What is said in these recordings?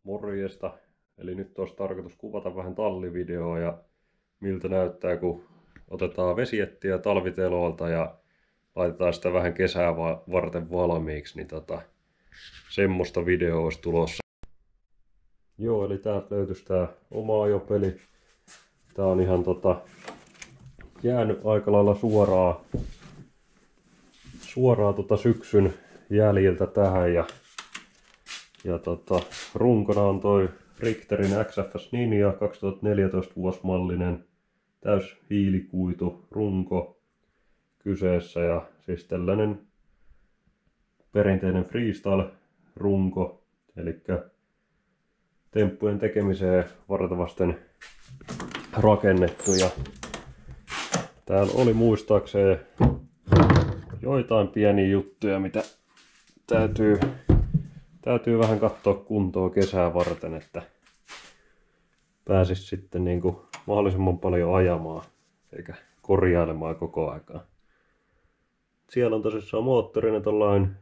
Morjesta. Eli nyt olisi tarkoitus kuvata vähän tallivideoa ja miltä näyttää, kun otetaan vesijettiä talviteloilta ja laitetaan sitä vähän kesää varten valmiiksi, niin semmoista videoa olisi tulossa. Joo, eli täältä löytyisi tää oma ajopeli. Tää on ihan jäänyt aika lailla suoraa syksyn jäljiltä tähän ja runkona on toi Richterin XFS Ninja 2014 vuosimallinen täys hiilikuitu runko kyseessä ja siis tällainen perinteinen freestyle runko, eli temppujen tekemiseen vartavasten rakennettu, ja täällä oli muistaakseni joitain pieniä juttuja, mitä täytyy vähän katsoa kuntoon kesää varten, että pääsis sitten niinku mahdollisimman paljon ajamaan eikä korjailemaan koko aikaa. Siellä on tosissaan moottorina tollain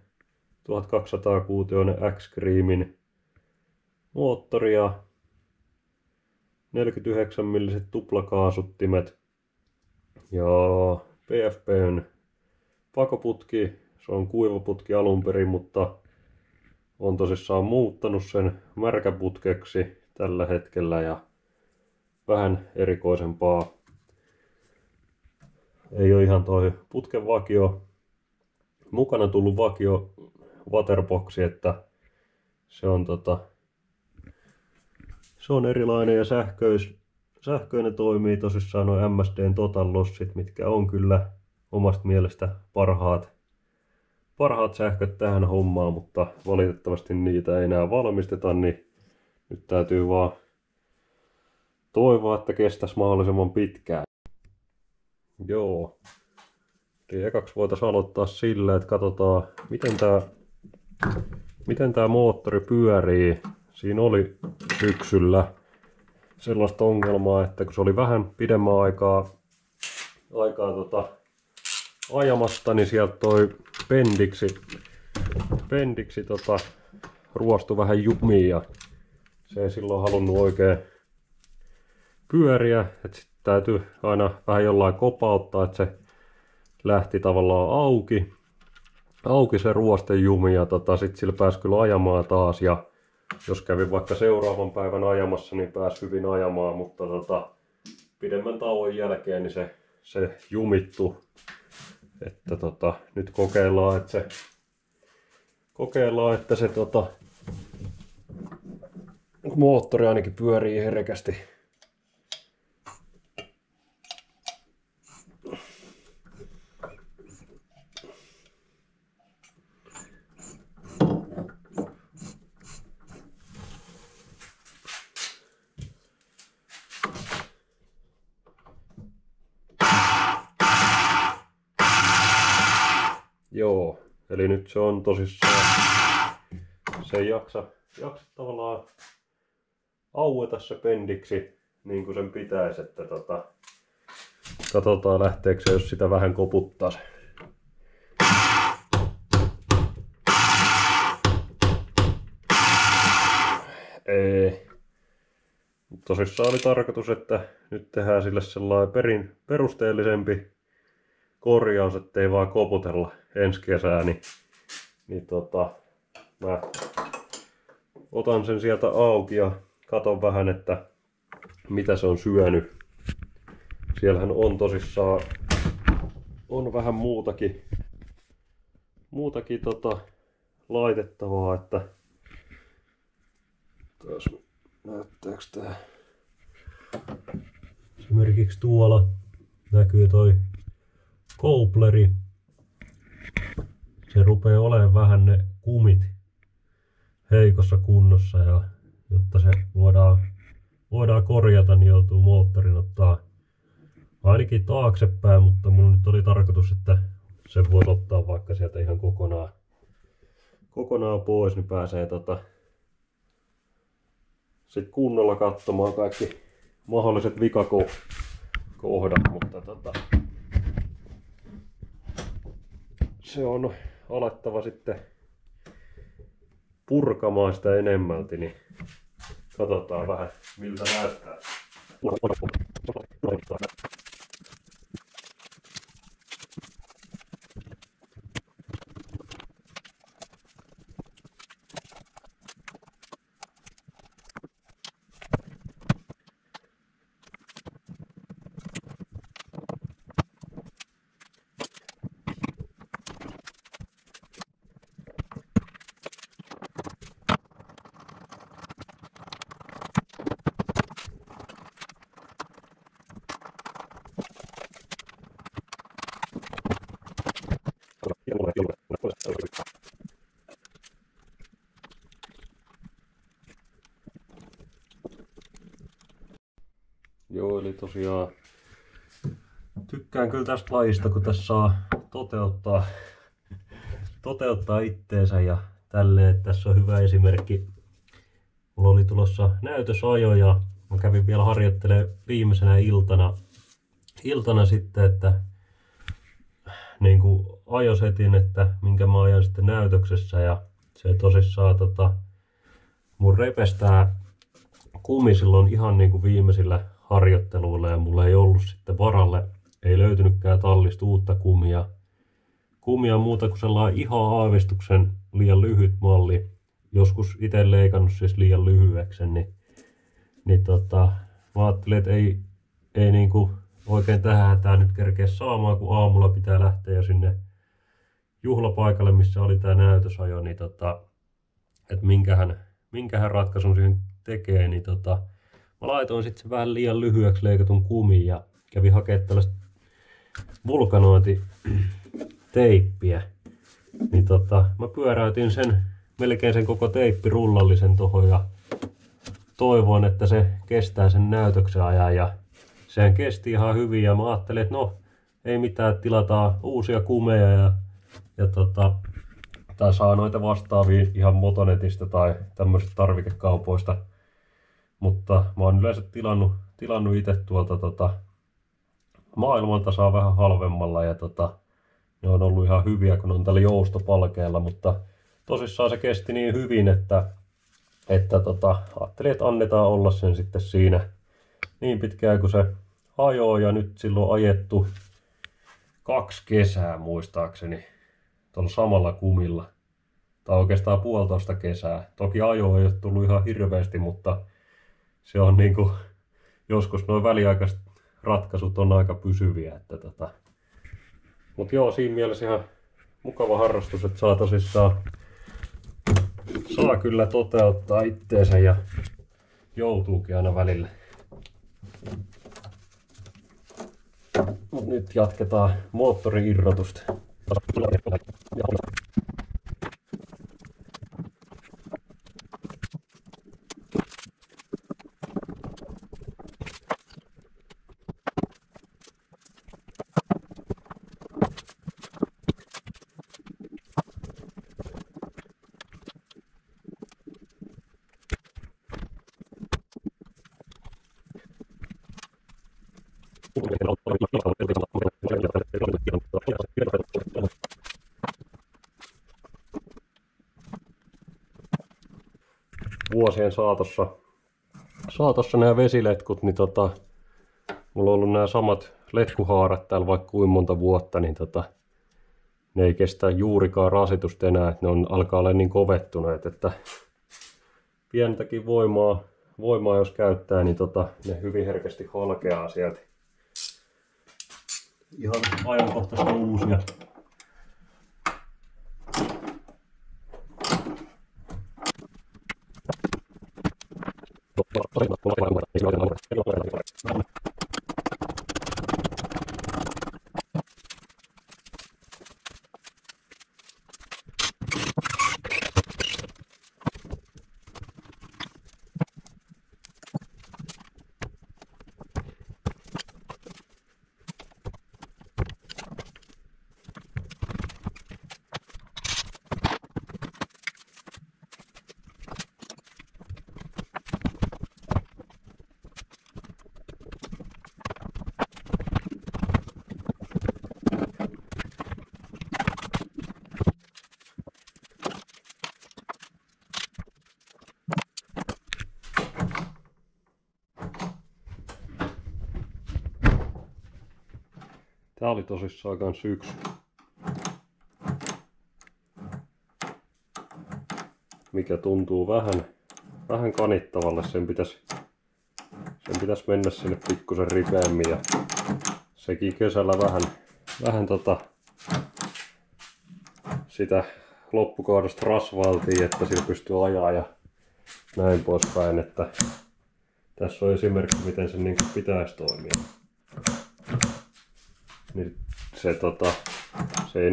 1200 kuutioinen X-Creamin moottori ja 49 milliset tuplakaasuttimet ja PFPn pakoputki. Se on kuivaputki alun perin, mutta on tosissaan muuttanut sen märkäputkeksi tällä hetkellä ja vähän erikoisempaa. Ei ole ihan toi putken vakio mukana tullut vakio waterboxi, että se on se on erilainen ja sähköinen toimii tosissaan noin MSDn Total Lossit, mitkä on kyllä omasta mielestä parhaat sähköt tähän hommaan, mutta valitettavasti niitä ei enää valmisteta, niin nyt täytyy vaan toivoa, että kestäisi mahdollisimman pitkään. Joo. Eli ekaksi voitaisiin aloittaa sillä, että katsotaan miten tää moottori pyörii. Siinä oli syksyllä sellaista ongelmaa, että kun se oli vähän pidemmän aikaa ajamasta, niin sieltä toi pendiksi ruostui vähän jumiin ja se ei silloin halunnut oikein pyöriä, että sitten täytyy aina vähän jollain kopauttaa, että se lähti tavallaan auki se ruostejumi ja sitten sillä pääsi kyllä ajamaan taas, ja jos kävi vaikka seuraavan päivän ajamassa, niin pääsi hyvin ajamaan, mutta pidemmän tauon jälkeen niin se jumittu. Että nyt kokeillaan, että se moottori ainakin pyörii herkästi. Joo, eli nyt se on tosissaan, se ei jaksa tavallaan aueta se pendiksi niin kuin sen pitäisi, että katsotaan lähteekö se, jos sitä vähän koputtaa se. Ei. Tosissaan oli tarkoitus, että nyt tehdään sille sellainen perusteellisempi korjaus, ettei vaan koputella ensi kesää, niin mä otan sen sieltä auki ja katon vähän, että mitä se on syönyt. Siellähän on tosissaan vähän muutakin laitettavaa, että taas näyttääkö tää. Esimerkiksi tuolla näkyy toi Coupleri. Se rupeaa olemaan vähän ne kumit heikossa kunnossa, ja jotta se voidaan korjata, niin joutuu moottorin ottaa ainakin taaksepäin, mutta mun nyt oli tarkoitus, että sen voisi ottaa vaikka sieltä ihan kokonaan pois, niin pääsee sit kunnolla katsomaan kaikki mahdolliset vikakohdat, mutta se on alettava sitten purkamaan sitä enemmälti, niin Katsotaan vähän miltä näyttää. Joo, eli tosiaan tykkään kyllä tästä lajista, kun tässä saa toteuttaa itteensä ja tälleen. Tässä on hyvä esimerkki. Mulla oli tulossa näytösajo ja mä kävin vielä harjoittelemaan viimeisenä iltana sitten, että niin kuin ajosetin, että minkä mä ajan sitten näytöksessä, ja se tosissaan mun repestää kumi silloin ihan niin kuin viimeisillä harjoitteluilla, ja mulla ei ollut sitten varalle, ei löytynytkään tallista uutta kumia muuta kuin sellainen ihan aavistuksen liian lyhyt malli. Joskus itse leikannut siis liian lyhyeksi, niin mä ajattelin, että ei niinku oikein tähän hätään nyt kerkeä saamaan, kun aamulla pitää lähteä jo sinne juhlapaikalle, missä oli tää näytösajo, niin että minkähän ratkaisun siihen tekee, niin mä laitoin sitten sen vähän liian lyhyeksi leikatun kumin ja kävin hakemaan tällaista vulkanointiteippiä. Niin mä pyöräytin melkein sen koko teippirullallisen tohon ja toivoin, että se kestää sen näytöksen ajan, ja sehän kesti ihan hyvin, ja mä ajattelin, että no ei mitään, tilataan uusia kumeja tai saa noita vastaavia ihan Motonetista tai tämmöisistä tarvikekaupoista, mutta mä oon yleensä tilannut itse tuolta maailmalta, saa vähän halvemmalla, ja ne on ollut ihan hyviä, kun on tällä joustopalkeella, mutta tosissaan se kesti niin hyvin, että ajattelin, että annetaan olla sen sitten siinä niin pitkään kuin se ajoo, ja nyt silloin ajettu 2 kesää muistaakseni tuolla samalla kumilla, tai oikeastaan 1,5 kesää. Toki ajo ei ole tullut ihan hirveästi, mutta se on niinku, joskus nuo väliaikaiset ratkaisut on aika pysyviä, että mut joo, siinä mielessä ihan mukava harrastus, että saa tosissaan kyllä toteuttaa itteensä ja joutuukin aina välillä. Mut nyt jatketaan moottori-irrotusta. Vuosien saatossa nämä vesiletkut, niin mulla on ollut nämä samat letkuhaarat täällä vaikka kuinka monta vuotta, niin ne ei kestä juurikaan rasitusta enää, että ne alkaa olla niin kovettuneet, että pientäkin voimaa jos käyttää, niin ne hyvin herkästi halkeaa sieltä. Ihan ajankohtaista uusia. Tää oli tosissaan kans yksi. Mikä tuntuu vähän kanittavalle. Sen pitäis mennä sinne pikkusen ripeämmin ja sekin kesällä vähän sitä loppukaudesta rasvailtiin, että sillä pystyy ajaa ja näin poispäin, että tässä on esimerkki miten se niin pitäisi toimia. Niin se ei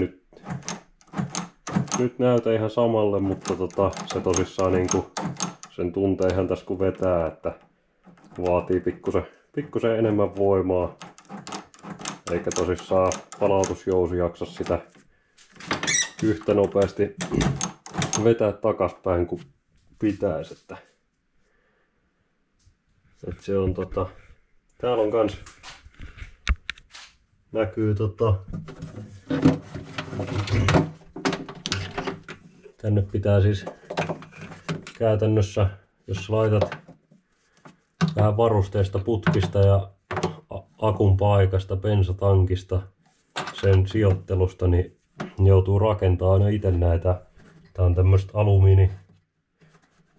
nyt näytä ihan samalle, mutta se tosissaan niinku sen tuntee ihan tässä kun vetää, että vaatii pikkusen enemmän voimaa. Eikä tosissaan palautusjousi jaksa sitä yhtä nopeasti vetää takaspäin kuin pitäisi, että se on täällä on kans näkyy tänne pitää siis käytännössä, jos laitat vähän varusteista, putkista ja akun paikasta, bensatankista, sen sijoittelusta, niin joutuu rakentamaan aina itse näitä. Tää on tämmöistä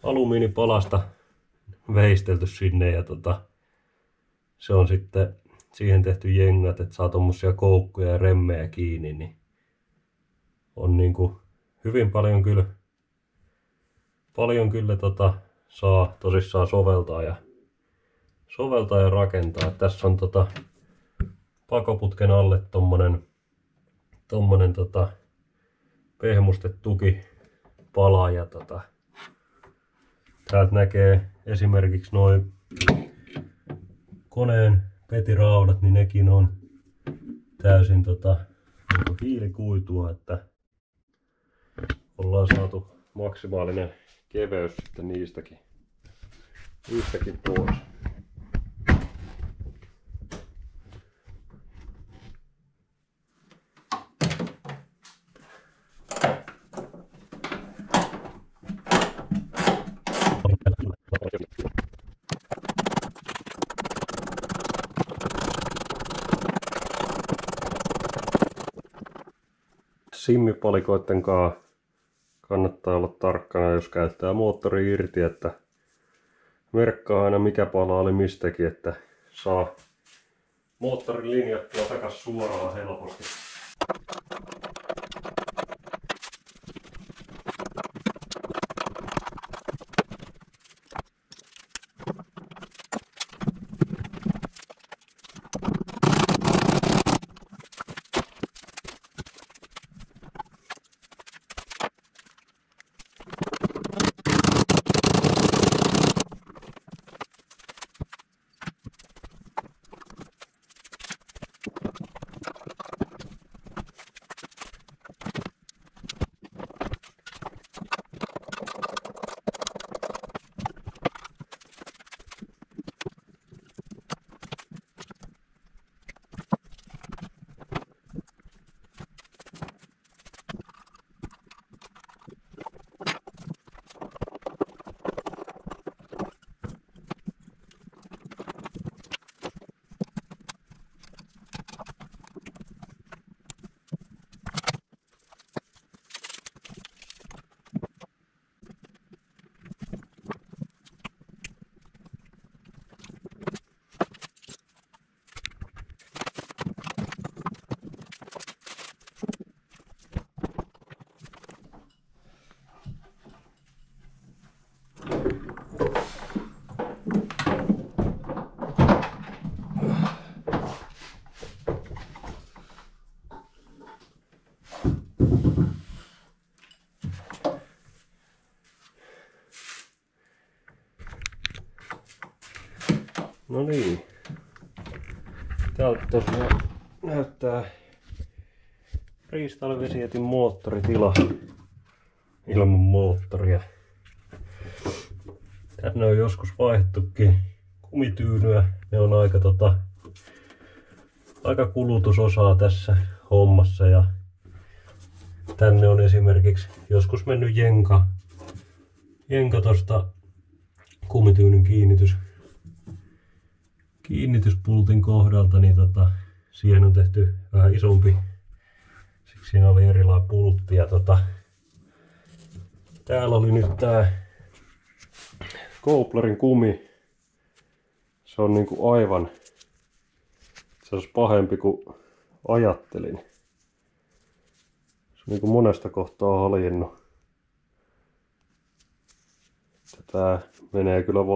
alumiinipalasta veistelty sinne ja se on sitten siihen tehty jengat, että saa tommosia koukkuja ja remmejä kiinni, niin on niinku hyvin paljon kyllä saa tosissaan soveltaa ja rakentaa. Tässä on pakoputken alle tommonen pehmustetuki pala ja täältä näkee esimerkiksi noin koneen petiraudat, niin nekin on täysin hiilikuitua, että ollaan saatu maksimaalinen keveys sitten niistäkin pois. Simmipalikoitten kanssa kannattaa olla tarkkana, jos käyttää moottori irti, että merkkaa aina mikä pala oli mistäkin, että saa moottorin linjattua takas suoraan helposti. No niin, täältä tosiaan näyttää Freestyle Vesijätin moottoritila ilman moottoria. Tänne on joskus vaihdettukin kumityynyä, ne on aika kulutusosaa tässä hommassa ja tänne on esimerkiksi joskus mennyt jenka tosta kumityynyn kiinnityspultin kohdalta, niin siihen on tehty vähän isompi. Siksi siinä oli erilainen pultti. Ja täällä oli nyt tää Goplerin kumi. Se on niinku aivan, se olisi pahempi kuin ajattelin. Se on niinku monesta kohtaa haljennut. Tää menee kyllä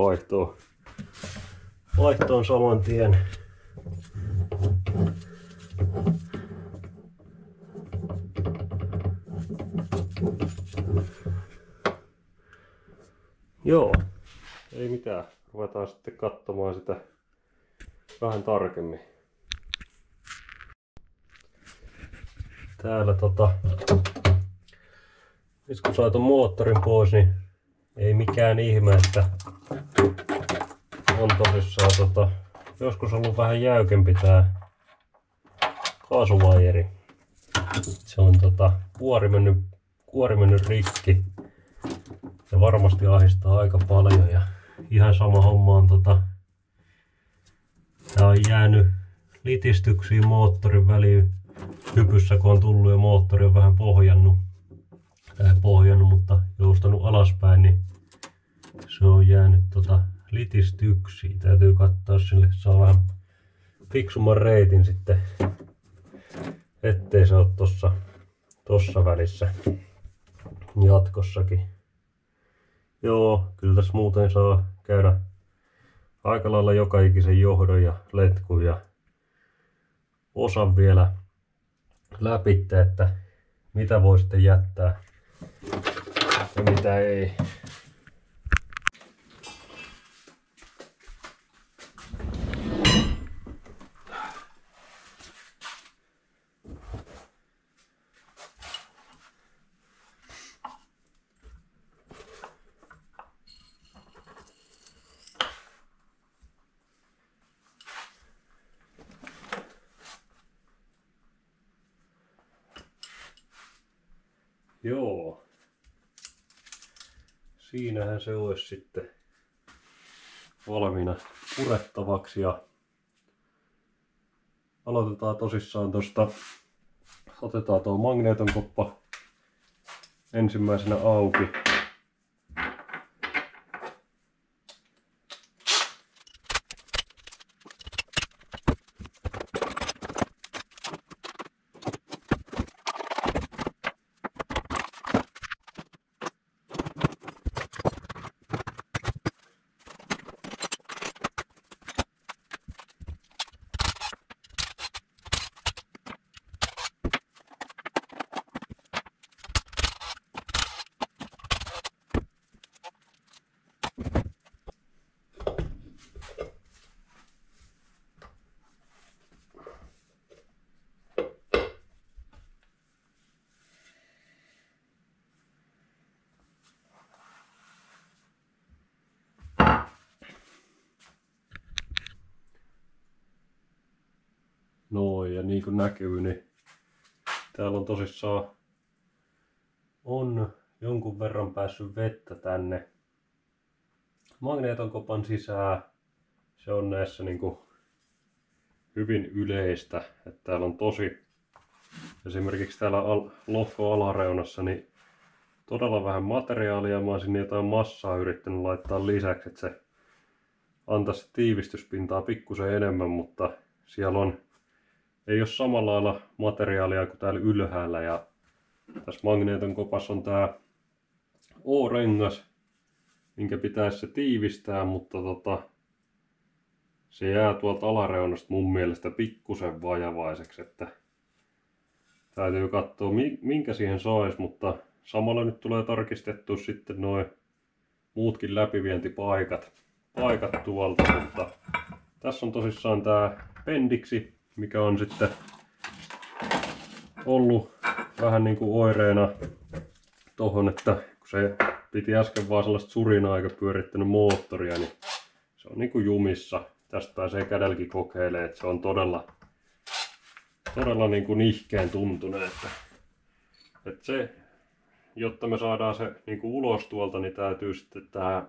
vaihtoon saman tien. Joo, ei mitään. Ruvetaan sitten katsomaan sitä vähän tarkemmin. Täällä nyt kun sai ton moottorin pois, niin ei mikään ihme, että on tosissaan joskus ollut vähän jäykempi tää kaasuvajeri. Se on kuori mennyt rikki ja varmasti ahdistaa aika paljon. Ja ihan sama homma on tää on jäänyt litistyksiin moottorin väliin hypyssä, kun on tullut ja moottori on vähän pohjannut, mutta joustanut alaspäin, niin se on jäänyt litistyksiin. Täytyy katsoa, sille saa vähän fiksumman reitin sitten, ettei se ole tossa välissä jatkossakin. Joo, kyllä tässä muuten saa käydä aika lailla joka ikisen johdon ja letkun ja osan vielä läpi, että mitä voi sitten jättää ja mitä ei. Joo. Siinähän se olisi sitten valmiina purettavaksi ja aloitetaan tosissaan otetaan tuo magneeton koppa ensimmäisenä auki. Noin, ja niin kuin näkyy, niin täällä on tosissaan jonkun verran päässyt vettä tänne magneeton kopan sisään. Se on näissä niin kuin hyvin yleistä, että täällä on esimerkiksi täällä lohko alareunassa niin todella vähän materiaalia. Mä oon sinne jotain massaa yrittänyt laittaa lisäksi, että se antaisi tiivistyspintaa pikkusen enemmän, mutta siellä ei ole samalla lailla materiaalia kuin täällä ylhäällä. Ja tässä magneeton kopassa on tää O-rengas, minkä pitäisi se tiivistää, mutta se jää tuolta alareunasta mun mielestä pikkusen vajavaiseksi, että täytyy katsoa minkä siihen saisi, mutta samalla nyt tulee tarkistettua sitten noin muutkin läpivientipaikat tuolta, mutta tässä on tosissaan tää pendiksi, mikä on sitten ollut vähän niin kuin oireena tohon, että kun se piti äsken vaan sellaista surinaa eikä pyörittänyt moottoria, niin se on niin kuin jumissa. Tästä pääsee kädelläkin kokeilemaan, että se on todella niin kuin nihkeen tuntunen, että se, jotta me saadaan se niin kuin ulos tuolta, niin täytyy sitten tää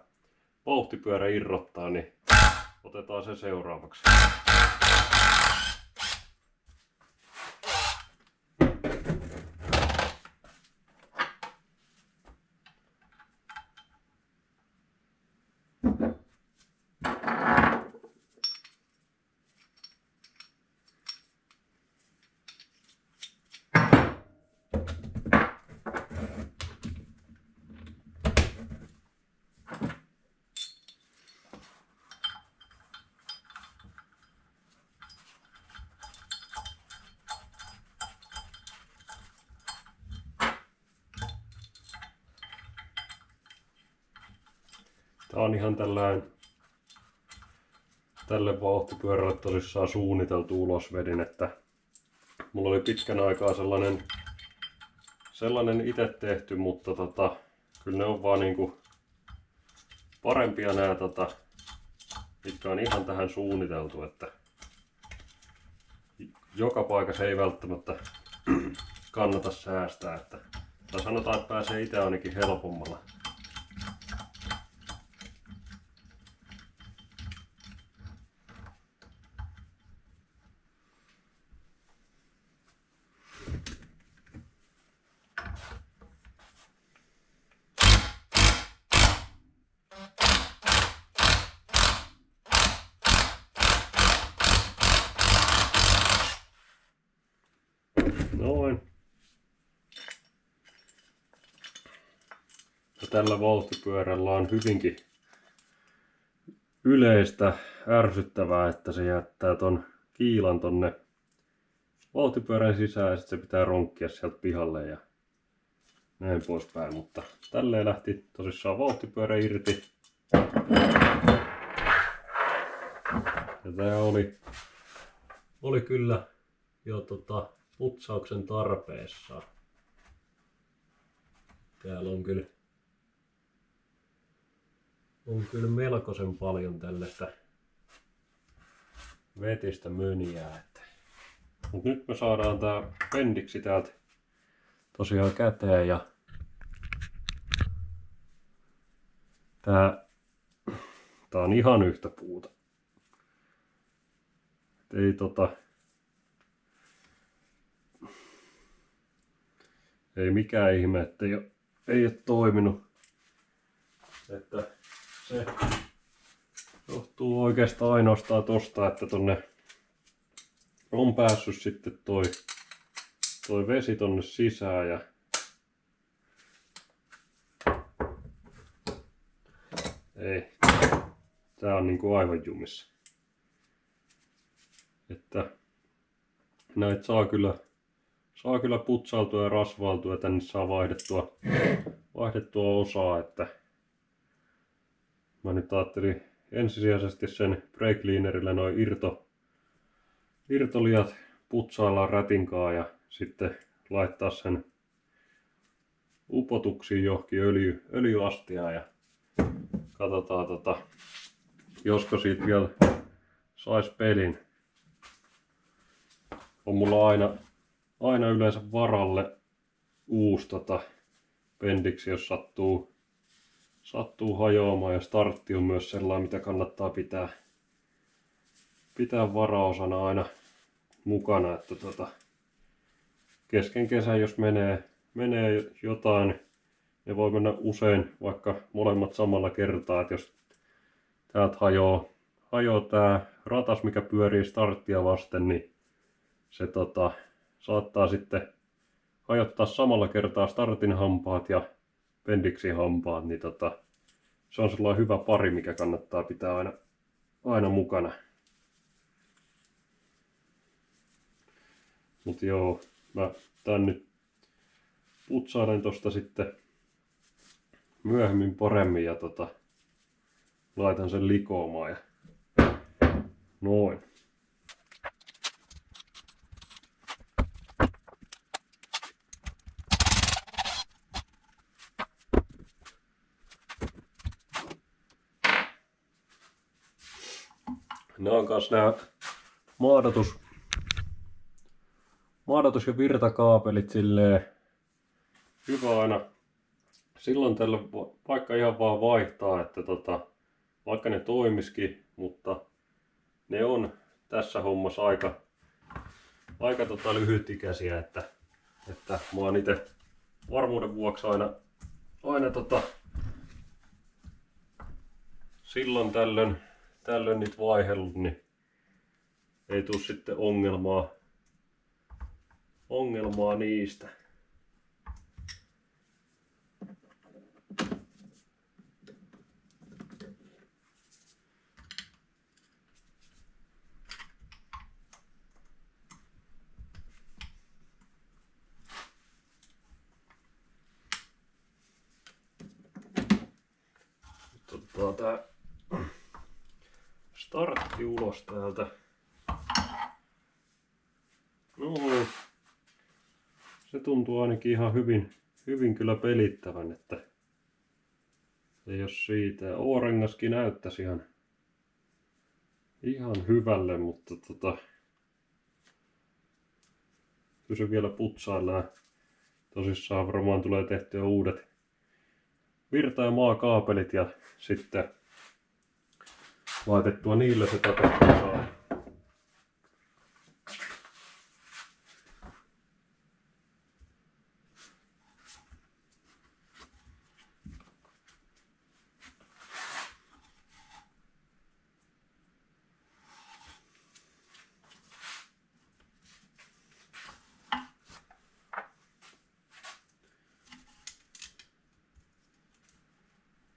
vauhtipyörä irrottaa, niin otetaan se seuraavaksi. Tää on ihan tälle vauhtipyörälle tosissaan suunniteltu ulosvedin, että mulla oli pitkän aikaa sellainen itse tehty, mutta kyllä ne on vaan niinku parempia nää mitkä on ihan tähän suunniteltu, että joka paikassa ei välttämättä kannata säästää, tai sanotaan, että pääsee itse ainakin helpommalla. Noin. Ja tällä vauhtipyörällä on hyvinkin yleistä ärsyttävää, että se jättää ton kiilan tonne vauhtipyörän sisään ja sitten se pitää ronkkia sieltä pihalle ja näin poispäin. Mutta tälleen lähti tosissaan vauhtipyörä irti. Ja tää oli kyllä jo putsauksen tarpeessa. Täällä on kyllä melkoisen paljon tällaista vetistä möniää. Mut nyt me saadaan tää pendiksi täältä tosiaan käteen ja tää on ihan yhtä puuta. Ei ei mikään ihme, että ei ole toiminut. Että se johtuu oikeastaan ainoastaan tosta, että tonne on päässyt sitten toi vesi tonne sisään ja ei. Tää on niinku aivan jumissa. Että näitä saa kyllä putsailtua ja rasvailtua ja tänne saa vaihdettua osaa, että mä nyt ajattelin ensisijaisesti sen brake cleanerillä noin irtoliat putsaillaan rätinkaan ja sitten laittaa sen upotuksiin johonkin öljyastiaan ja katsotaan josko siitä vielä sais pelin. On mulla aina yleensä varalle uusi pendiksi, jos sattuu hajoamaan, ja startti on myös sellainen, mitä kannattaa pitää varaosana aina mukana, että kesken kesän jos menee jotain, ne voi mennä usein vaikka molemmat samalla kertaa, että jos täältä hajoaa tää ratas, mikä pyörii starttia vasten, niin se saattaa sitten hajottaa samalla kertaa startin hampaat ja pendiksin hampaat, niin se on sellainen hyvä pari, mikä kannattaa pitää aina mukana. Mut joo, mä tän nyt putsailen tosta sitten myöhemmin paremmin ja laitan sen likoamaan ja noin. Nämä on kans nää maadatus- ja virtakaapelit silleen hyvä aina silloin tällä vaikka ihan vaan vaihtaa, että vaikka ne toimiskin, mutta ne on tässä hommassa aika lyhytikäisiä, että mä oon itse varmuuden vuoksi aina silloin tällöin niitä vaihellut, niin ei tule sitten ongelmaa niistä. Otetaan tää startti ulos täältä. Noin. Se tuntuu ainakin ihan hyvin kyllä pelittävän, että ei jos siitä. Ja O-rengaskin näyttäisi ihan hyvälle, mutta kyllä se vielä putsaillaan. Tosissaan varmaan tulee tehtyä uudet virta- ja maakaapelit ja sitten laitettua niille se tatakasaan.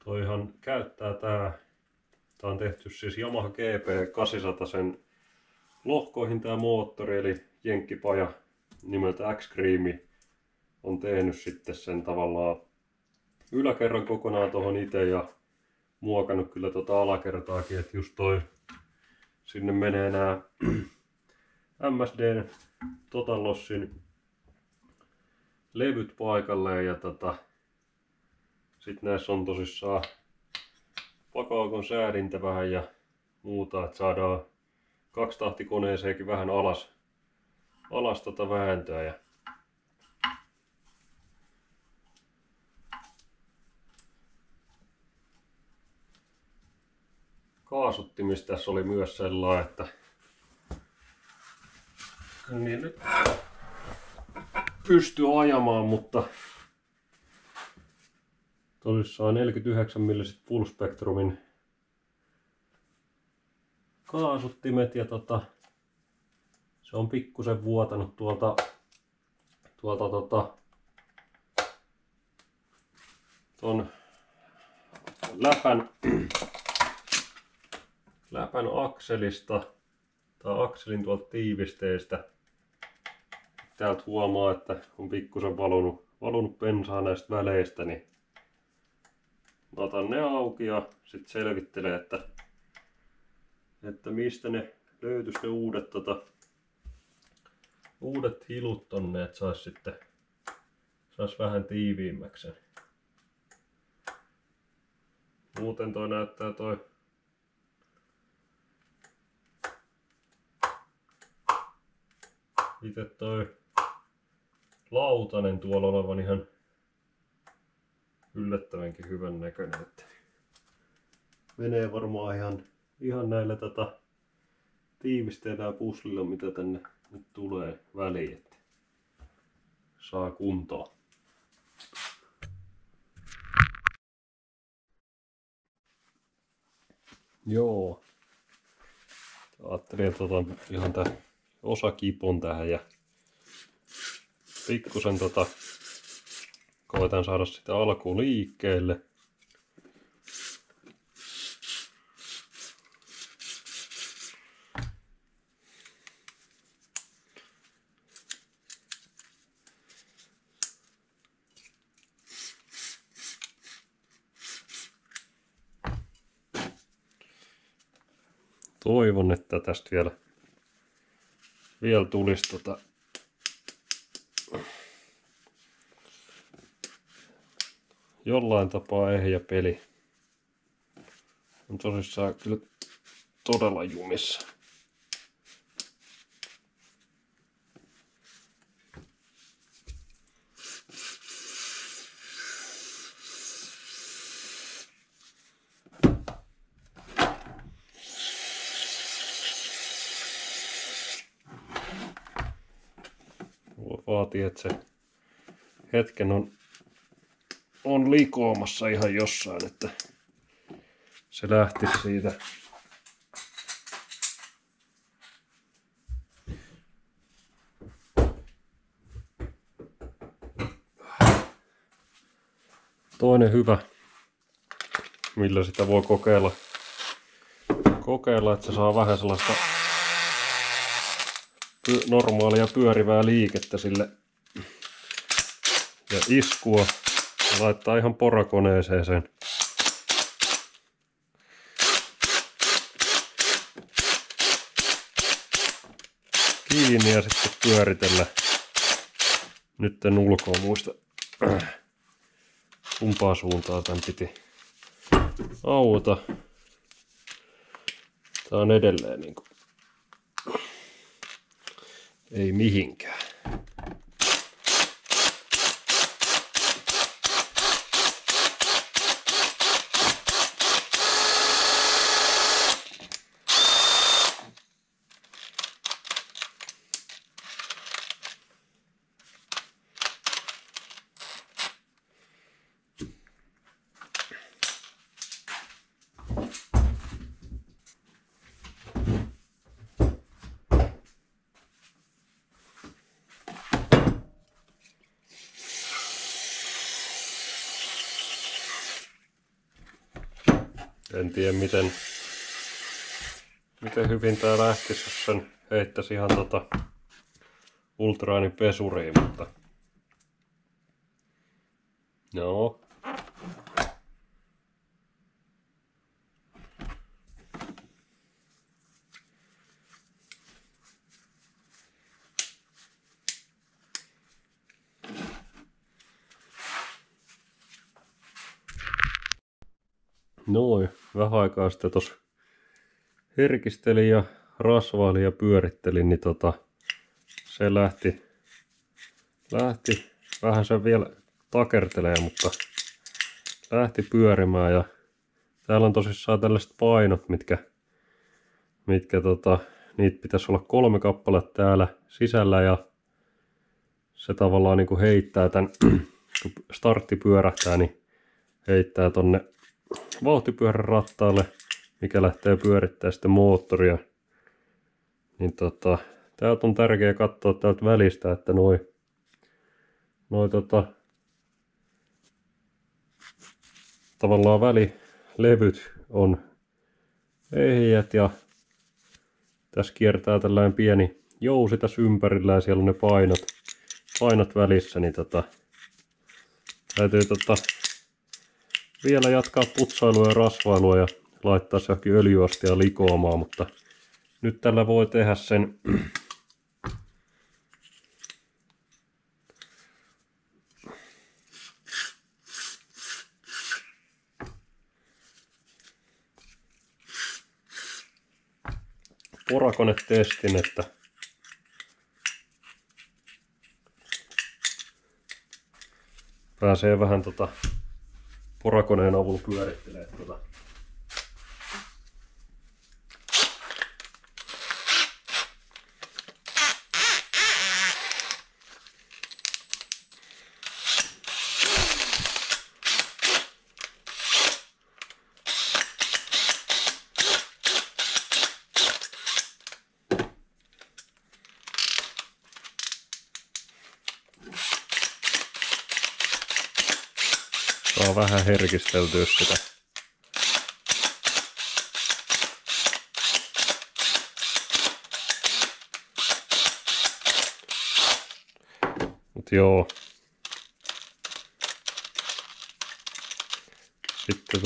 Toihan käyttää tää on tehty siis Yamaha GP 800 lohkoihin tää moottori, eli jenkkipaja nimeltä X-Cream on tehnyt sitten sen tavallaan yläkerran kokonaan tohon itse ja muokannut kyllä alakertaakin, että just sinne menee nää MSDn Total Lossin levyt paikalleen ja sitten näissä on tosissaan pakaukon säädintä vähän ja muuta, että saadaan kaksitahtikoneeseenkin vähän alas vääntöä. Ja kaasuttimista tässä oli myös sellainen, että niin nyt pystyy ajamaan, mutta tosissaan 49 milliset Full Spectrumin kaasuttimet ja se on pikkusen vuotanut tuolta ton läpän akselista tai akselin tuolta tiivisteistä. Täältä huomaa, että on pikkusen valunut bensaa näistä väleistä, niin mä otan ne auki ja sitten selvittelen, että mistä ne löytyisi ne uudet hilut tonne, että sais vähän tiiviimmäksi. Muuten näyttää itse lautanen tuolla olevan ihan yllättävänkin hyvän näköinen, että menee varmaan ihan näillä tiivisteillä ja puslilla, mitä tänne nyt tulee väliin, että saa kuntoon. Joo. Ajattelin, että otan ihan tää osakipon tähän ja pikkusen koitan saada sitä alkuun liikkeelle. Toivon, että tästä vielä tulisi jollain tapaa ehjä peli. On tosissaan kyllä todella jumissa. Vaatii, että se hetken on likoamassa ihan jossain, että se lähti siitä. Toinen hyvä, millä sitä voi kokeilla, että se saa vähän sellaista normaalia pyörivää liikettä sille ja iskua ja laittaa ihan porakoneeseen sen. Kiinni ja sitten pyöritellä. Nyt en ulkoa muista kumpaa suuntaa tän piti auta. Tää on edelleen niinku ei mihinkään. En tiedä miten hyvin tää lähtisi, jos sen heittäisi ihan Ultraanin pesuriin, mutta joo. Noin, vähän aikaa sitten tuossa herkistelin ja rasvailin ja pyörittelin, niin se lähti vähän sen vielä takertelee, mutta lähti pyörimään ja täällä on tosissaan tällaiset painot, mitkä niitä pitäisi olla 3 kappaletta täällä sisällä ja se tavallaan niin kuin heittää tän, kun startti pyörähtää, niin heittää tonne vauhtipyörän rattaalle, mikä lähtee pyörittämään sitten moottoria. Niin täältä on tärkeää katsoa täältä välistä, että noi tavallaan välilevyt on ehjät ja tässä kiertää tällainen pieni jousi tässä ympärillä ja siellä on ne painot välissä, niin täytyy vielä jatkaa putsailua ja rasvailua ja laittaa se johonkin öljyastia likoamaan, mutta nyt tällä voi tehdä sen porakonetestin, että pääsee vähän porakoneen avulla pyörittelemään saa vähän herkisteltyä sitä. Mut joo. Sitten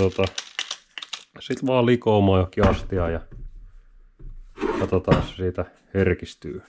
sit vaan likoomaan johonkin astiaan ja katsotaan, jos se siitä herkistyy.